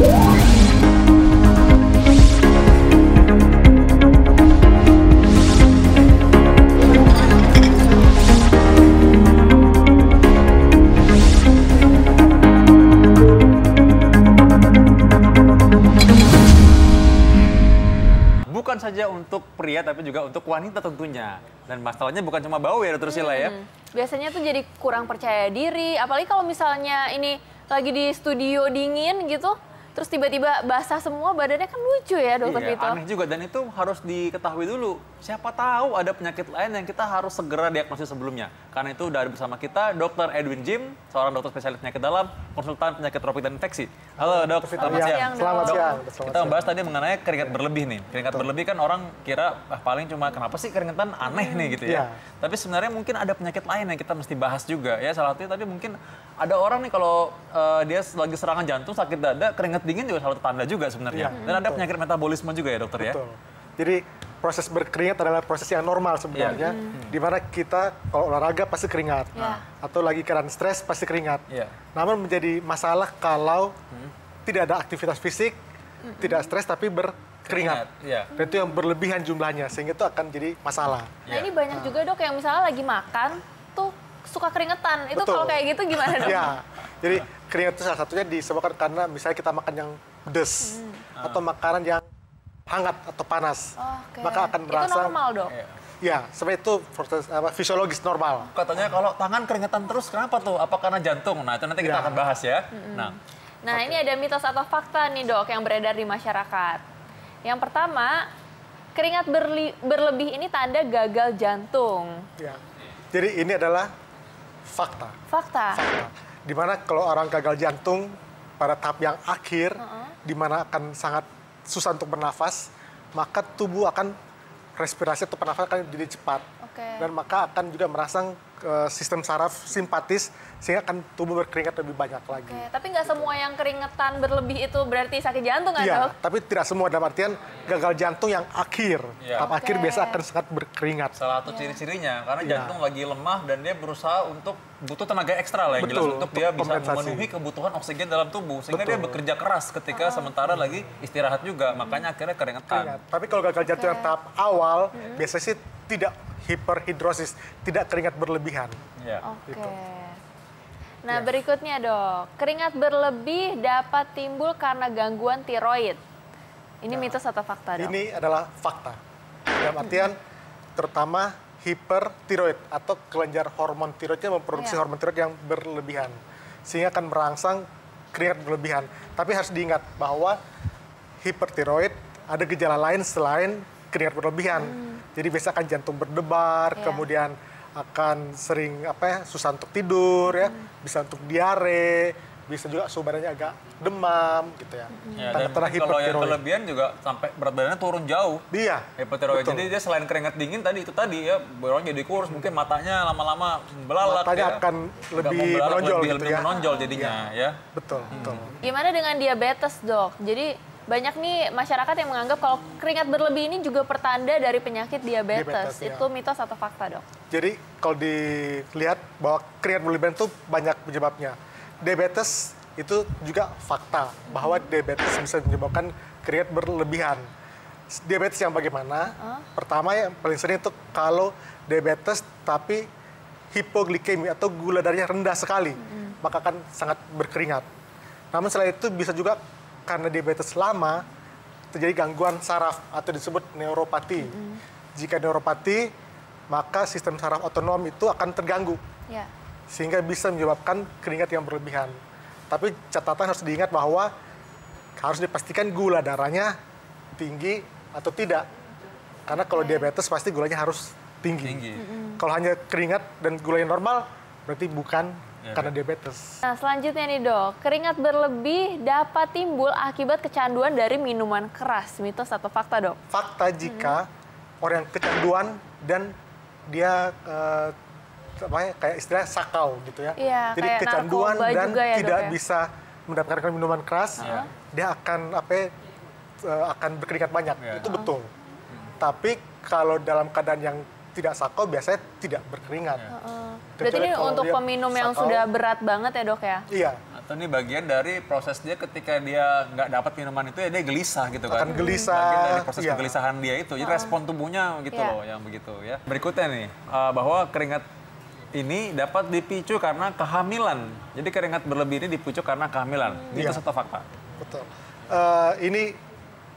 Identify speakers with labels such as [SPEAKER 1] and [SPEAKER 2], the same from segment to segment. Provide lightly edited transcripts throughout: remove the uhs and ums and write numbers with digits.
[SPEAKER 1] Bukan saja untuk pria, tapi juga untuk wanita tentunya. Dan masalahnya bukan cuma bau ya, Dokter Sheila ya.
[SPEAKER 2] Biasanya tuh jadi kurang percaya diri, apalagi kalau misalnya ini lagi di studio dingin gitu, terus tiba-tiba basah semua, badannya kan lucu ya, Dokter Vito.
[SPEAKER 1] Aneh juga, dan itu harus diketahui dulu. Siapa tahu ada penyakit lain yang kita harus segera diagnosis sebelumnya. Karena itu udah ada bersama kita Dr. Edwin Jim, seorang dokter spesialis penyakit dalam, konsultan penyakit tropik dan infeksi. Halo Dok, selamat siang.
[SPEAKER 2] Selamat siang.
[SPEAKER 1] Kita membahas tadi mengenai keringat berlebih nih. Keringat berlebih kan orang kira paling cuma kenapa sih keringetan aneh nih gitu ya. Tapi sebenarnya mungkin ada penyakit lain yang kita mesti bahas juga ya. Salah satunya tadi mungkin ada orang nih kalau dia lagi serangan jantung, sakit dada, keringat dingin juga salah satu tanda juga sebenarnya. Dan ada penyakit metabolisme juga ya dokter ya.
[SPEAKER 3] Betul. Jadi proses berkeringat adalah proses yang normal sebenarnya, di mana kita kalau olahraga pasti keringat, atau lagi keadaan stres pasti keringat. Namun menjadi masalah kalau tidak ada aktivitas fisik, tidak stres tapi berkeringat. Dan itu yang berlebihan jumlahnya, sehingga itu akan jadi masalah.
[SPEAKER 2] Nah ini banyak juga dok yang misalnya lagi makan tuh suka keringetan. Itu kalau kayak gitu gimana dok?
[SPEAKER 3] Jadi keringat itu salah satunya disebabkan karena misalnya kita makan yang pedas atau makanan yang hangat atau panas, maka akan merasa.
[SPEAKER 2] Itu normal dok?
[SPEAKER 3] Ya, sebenarnya itu proses fisiologis normal.
[SPEAKER 1] Katanya kalau tangan keringetan terus, kenapa tuh? Apa karena jantung? Nah itu nanti kita akan bahas ya.
[SPEAKER 2] Nah ini ada mitos atau fakta nih dok yang beredar di masyarakat. Yang pertama, keringat berlebih ini tanda gagal jantung.
[SPEAKER 3] Jadi ini adalah fakta.
[SPEAKER 2] Fakta.
[SPEAKER 3] Dimana kalau orang gagal jantung pada tahap yang akhir, dimana akan sangat susah untuk bernafas, maka tubuh akan respirasi atau bernafas akan jadi cepat. Dan maka akan juga merangsang sistem saraf simpatis, sehingga akan tubuh berkeringat lebih banyak lagi.
[SPEAKER 2] Tapi nggak semua yang keringetan berlebih itu berarti sakit jantung kan dok?
[SPEAKER 3] Tapi tidak semua, dalam artian gagal jantung yang akhir. Tahap akhir biasa akan sangat berkeringat.
[SPEAKER 1] Salah satu ciri-cirinya, karena jantung lagi lemah dan dia berusaha untuk butuh tenaga ekstra lah yang jelas untuk dia bisa memenuhi kebutuhan oksigen dalam tubuh. Sehingga dia bekerja keras ketika sementara lagi istirahat juga, makanya akhirnya keringetan.
[SPEAKER 3] Tapi kalau gagal jantung yang tahap awal, biasanya sih tidak hiperhidrosis, tidak keringat berlebihan.
[SPEAKER 2] Nah berikutnya dok, keringat berlebih dapat timbul karena gangguan tiroid. Ini mitos atau fakta dok?
[SPEAKER 3] Ini adalah fakta. Dalam artian terutama hipertiroid atau kelenjar hormon tiroidnya memproduksi hormon tiroid yang berlebihan. Sehingga akan merangsang keringat berlebihan. Tapi harus diingat bahwa hipertiroid ada gejala lain selain keringat berlebihan. Jadi biasa akan jantung berdebar, kemudian akan sering susah untuk tidur ya, bisa untuk diare, bisa juga suhu badannya agak demam gitu ya.
[SPEAKER 1] Dan kalau yang kelebihan juga sampai berat badannya turun jauh. Hipertiroid. Jadi dia selain keringat dingin tadi ya, orang jadi kurus, mungkin matanya lama-lama belalak.
[SPEAKER 3] Matanya akan lebih menonjol gitu ya.
[SPEAKER 1] Lebih menonjol jadinya ya.
[SPEAKER 3] Betul.
[SPEAKER 2] Gimana dengan diabetes dok? Jadi banyak nih masyarakat yang menganggap kalau keringat berlebih ini juga pertanda dari penyakit diabetes. Itu mitos atau fakta dok?
[SPEAKER 3] Jadi kalau dilihat bahwa keringat berlebihan itu banyak penyebabnya. Diabetes itu juga fakta bahwa diabetes bisa menyebabkan keringat berlebihan. Diabetes yang bagaimana? Pertama yang paling sering itu kalau diabetes tapi hipoglikemi atau gula darahnya rendah sekali, maka akan sangat berkeringat. Namun selain itu bisa juga karena diabetes lama terjadi gangguan saraf atau disebut neuropati. Jika neuropati, maka sistem saraf otonom itu akan terganggu, sehingga bisa menyebabkan keringat yang berlebihan. Tapi catatan harus diingat bahwa harus dipastikan gula darahnya tinggi atau tidak. Karena kalau diabetes pasti gulanya harus tinggi. Kalau hanya keringat dan gulanya normal, berarti bukan karena diabetes.
[SPEAKER 2] Nah selanjutnya nih dok, keringat berlebih dapat timbul akibat kecanduan dari minuman keras. Mitos atau fakta dok?
[SPEAKER 3] Fakta jika orang yang kecanduan dan dia kayak istilah sakau gitu ya. Jadi kecanduan dan tidak bisa mendapatkan minuman keras, dia akan akan berkeringat banyak. Itu betul. Tapi kalau dalam keadaan yang tidak sakau biasanya tidak berkeringat.
[SPEAKER 2] Berarti ini untuk peminum yang sudah berat banget ya dok ya?
[SPEAKER 3] Iya.
[SPEAKER 1] Atau ini bagian dari proses dia ketika dia nggak dapat minuman itu ya dia gelisah gitu kan.
[SPEAKER 3] Akan gelisah.
[SPEAKER 1] Bagian dari proses
[SPEAKER 3] Iya.
[SPEAKER 1] kegelisahan dia itu. Jadi respon tubuhnya gitu
[SPEAKER 2] Iya.
[SPEAKER 1] loh yang begitu ya. Berikutnya nih, bahwa keringat ini dapat dipicu karena kehamilan. Jadi keringat berlebih ini dipicu karena kehamilan. Mitos atau fakta?
[SPEAKER 3] Betul. Ini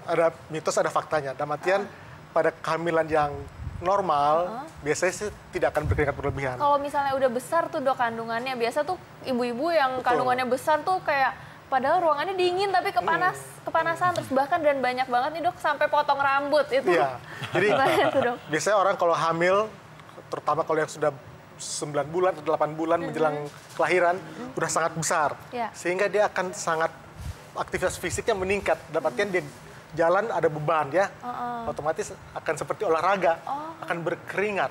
[SPEAKER 3] ada mitos, ada faktanya. Dalam artian pada kehamilan yang normal, biasanya sih tidak akan berkeringat berlebihan.
[SPEAKER 2] Kalau misalnya udah besar tuh dok kandungannya, biasa tuh ibu-ibu yang kandungannya besar tuh kayak padahal ruangannya dingin tapi kepanasan terus bahkan dan banyak banget nih dok sampai potong rambut itu.
[SPEAKER 3] Iya. Jadi
[SPEAKER 2] Gimana tuh dok?
[SPEAKER 3] biasanya orang kalau hamil, terutama kalau yang sudah 9 bulan atau 8 bulan menjelang kelahiran, udah sangat besar.
[SPEAKER 2] Iya.
[SPEAKER 3] Sehingga dia akan sangat, aktivitas fisiknya meningkat. Dalam artian dia jalan ada beban ya, otomatis akan seperti olahraga, akan berkeringat.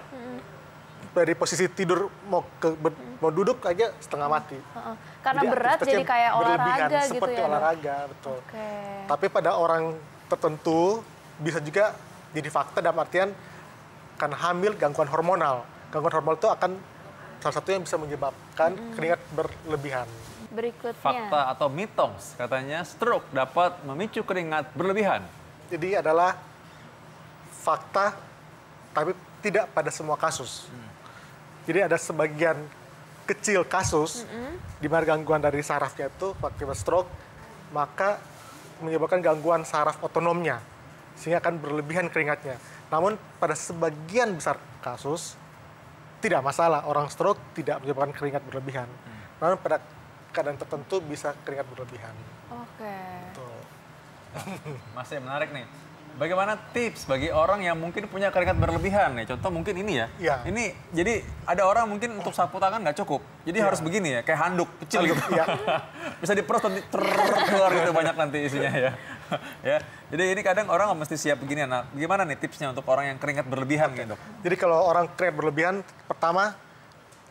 [SPEAKER 3] Dari posisi tidur mau duduk aja setengah mati.
[SPEAKER 2] Karena berat
[SPEAKER 3] aktivitasnya
[SPEAKER 2] jadi kayak
[SPEAKER 3] berlebihan,
[SPEAKER 2] olahraga gitu
[SPEAKER 3] seperti
[SPEAKER 2] ya dok?
[SPEAKER 3] olahraga, betul.
[SPEAKER 2] Oke.
[SPEAKER 3] Tapi pada orang tertentu bisa juga jadi fakta dalam artian karena hamil gangguan hormonal. Gangguan hormonal itu akan salah satu yang bisa menyebabkan keringat berlebihan.
[SPEAKER 2] Berikutnya.
[SPEAKER 1] Fakta atau mitos, katanya stroke dapat memicu keringat berlebihan.
[SPEAKER 3] Jadi adalah fakta, tapi tidak pada semua kasus. Jadi ada sebagian kecil kasus di mana gangguan dari sarafnya itu akibat stroke, maka menyebabkan gangguan saraf otonomnya, sehingga akan berlebihan keringatnya. Namun pada sebagian besar kasus tidak masalah, orang stroke tidak menyebabkan keringat berlebihan. Namun pada keadaan tertentu bisa keringat berlebihan.
[SPEAKER 2] Oke.
[SPEAKER 3] Tuh.
[SPEAKER 1] Masih menarik nih. Bagaimana tips bagi orang yang mungkin punya keringat berlebihan nih? Contoh mungkin ini ya.
[SPEAKER 3] Iya.
[SPEAKER 1] Ini jadi ada orang mungkin untuk sapu tangan nggak cukup. Jadi harus begini ya, kayak handuk kecil gitu.
[SPEAKER 3] Iya.
[SPEAKER 1] Bisa diperut nanti keluar gitu banyak nanti isinya ya. Ya. Jadi ini kadang orang mesti siap begini. Nah, gimana nih tipsnya untuk orang yang keringat berlebihan gitu, Dok?
[SPEAKER 3] Jadi kalau orang keringat berlebihan, pertama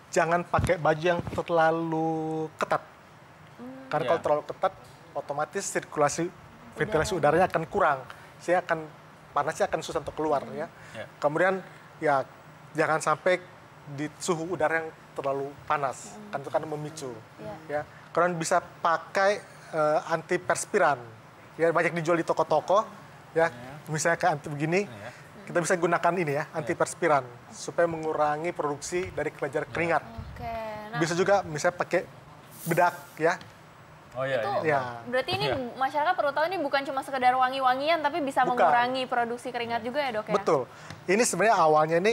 [SPEAKER 3] jangan pakai baju yang terlalu ketat. Karena
[SPEAKER 1] Iya.
[SPEAKER 3] kalau terlalu ketat, otomatis sirkulasi ventilasi udaranya akan kurang. Sehingga panasnya akan susah untuk keluar ya.
[SPEAKER 1] Iya.
[SPEAKER 3] Kemudian ya jangan sampai di suhu udara yang terlalu panas. Kan itu kan memicu. Ya. Kalian bisa pakai antiperspiran. Ya banyak dijual di toko-toko ya. Misalnya kayak begini. Kita bisa gunakan ini ya, antiperspiran supaya mengurangi produksi dari kelenjar keringat.
[SPEAKER 2] Oke. Nah,
[SPEAKER 3] Bisa juga misalnya pakai bedak ya.
[SPEAKER 1] Oh iya.
[SPEAKER 2] itu
[SPEAKER 1] iya.
[SPEAKER 3] Ya.
[SPEAKER 2] berarti ini masyarakat perlu tahu ini bukan cuma sekedar wangi-wangian tapi bisa
[SPEAKER 3] Bukan.
[SPEAKER 2] mengurangi produksi keringat juga ya dok ya?
[SPEAKER 3] Betul. Ini sebenarnya awalnya ini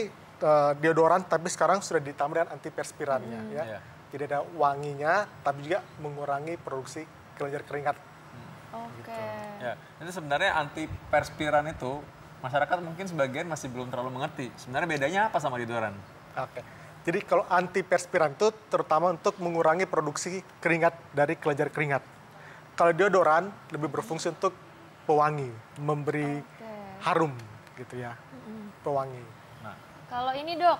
[SPEAKER 3] deodoran tapi sekarang sudah ditambah dengan antiperspirannya ya.
[SPEAKER 1] Iya.
[SPEAKER 3] Jadi ada wanginya tapi juga mengurangi produksi kelenjar keringat.
[SPEAKER 2] Oke.
[SPEAKER 1] Ya, itu sebenarnya antiperspiran itu masyarakat mungkin sebagian masih belum terlalu mengerti. Sebenarnya bedanya apa sama deodoran?
[SPEAKER 3] Oke. Jadi kalau antiperspiran itu terutama untuk mengurangi produksi keringat dari kelenjar keringat. Kalau deodoran lebih berfungsi untuk pewangi, memberi harum gitu ya. Pewangi.
[SPEAKER 1] Nah,
[SPEAKER 2] Kalau ini dok,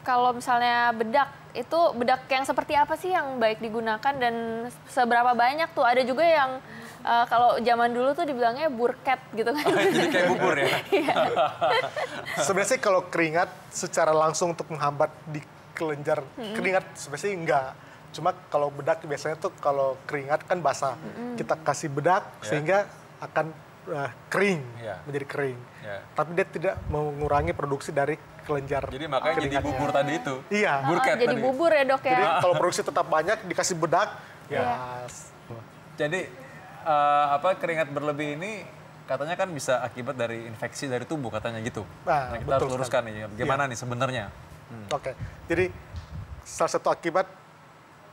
[SPEAKER 2] kalau misalnya bedak, itu bedak yang seperti apa sih yang baik digunakan dan seberapa banyak tuh? Ada juga yang kalau zaman dulu tuh dibilangnya burket gitu kan.
[SPEAKER 1] jadi kayak bubur ya.
[SPEAKER 3] Sebenarnya sih kalau keringat secara langsung untuk menghambat di kelenjar keringat sebenarnya sih enggak. Cuma kalau bedak biasanya tuh kalau keringat kan basah. Kita kasih bedak sehingga akan kering,
[SPEAKER 1] Iya.
[SPEAKER 3] menjadi kering.
[SPEAKER 1] Ya.
[SPEAKER 3] Tapi dia tidak mengurangi produksi dari kelenjar.
[SPEAKER 1] Jadi makanya jadi
[SPEAKER 3] keringatnya.
[SPEAKER 1] bubur tadi itu.
[SPEAKER 3] Iya.
[SPEAKER 1] Burket
[SPEAKER 2] Jadi
[SPEAKER 1] tadi.
[SPEAKER 2] bubur ya dok ya.
[SPEAKER 3] Jadi kalau produksi tetap banyak dikasih bedak, ya
[SPEAKER 1] Jadi keringat berlebih ini katanya kan bisa akibat dari infeksi dari tubuh katanya gitu.
[SPEAKER 3] Nah,
[SPEAKER 1] Kita
[SPEAKER 3] betul
[SPEAKER 1] harus luruskan nih. Bagaimana nih sebenarnya?
[SPEAKER 3] Oke, jadi salah satu akibat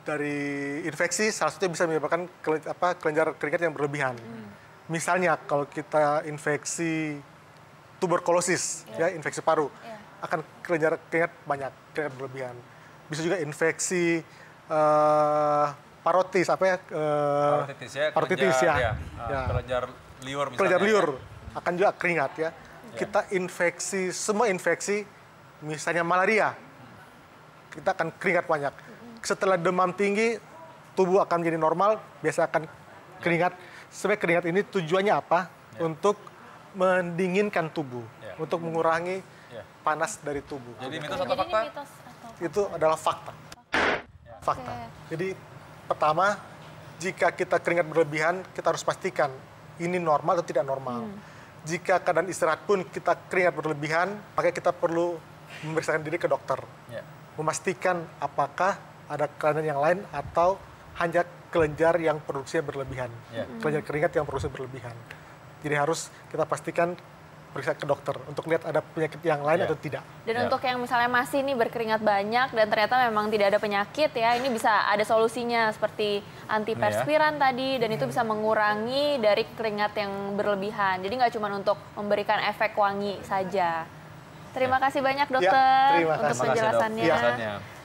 [SPEAKER 3] dari infeksi salah satunya bisa menyebabkan kelenjar keringat yang berlebihan. Misalnya kalau kita infeksi tuberkulosis, ya infeksi paru, akan kelenjar keringat banyak, keringat berlebihan. Bisa juga infeksi parotis,
[SPEAKER 1] Parotitis ya.
[SPEAKER 3] parotitis ya. Ya.
[SPEAKER 1] Kelenjar liur misalnya.
[SPEAKER 3] Kelenjar liur akan juga keringat ya. Kita infeksi, semua infeksi, misalnya malaria, kita akan keringat banyak. Setelah demam tinggi, tubuh akan menjadi normal, biasa akan keringat. Sebenarnya keringat ini tujuannya apa? Untuk mendinginkan tubuh, untuk mengurangi panas dari tubuh.
[SPEAKER 1] Jadi mitos
[SPEAKER 2] Jadi
[SPEAKER 1] atau
[SPEAKER 2] ini
[SPEAKER 1] fakta?
[SPEAKER 2] mitos atau
[SPEAKER 3] Itu adalah fakta. Fakta. Jadi pertama, jika kita keringat berlebihan, kita harus pastikan ini normal atau tidak normal. Jika keadaan istirahat pun kita keringat berlebihan, maka kita perlu memeriksakan diri ke dokter. Memastikan apakah ada kelainan yang lain atau hanya kelenjar yang produksinya berlebihan. Kelenjar keringat yang produksinya berlebihan. Jadi harus kita pastikan periksa ke dokter untuk lihat ada penyakit yang lain atau tidak.
[SPEAKER 2] Dan untuk yang misalnya masih nih berkeringat banyak dan ternyata memang tidak ada penyakit ya, ini bisa ada solusinya seperti antiperspiran tadi, dan itu bisa mengurangi dari keringat yang berlebihan. Jadi nggak cuma untuk memberikan efek wangi saja. Terima kasih banyak dokter
[SPEAKER 3] terima
[SPEAKER 2] untuk
[SPEAKER 3] kasih.
[SPEAKER 2] penjelasannya.
[SPEAKER 1] Terima kasih, Dok.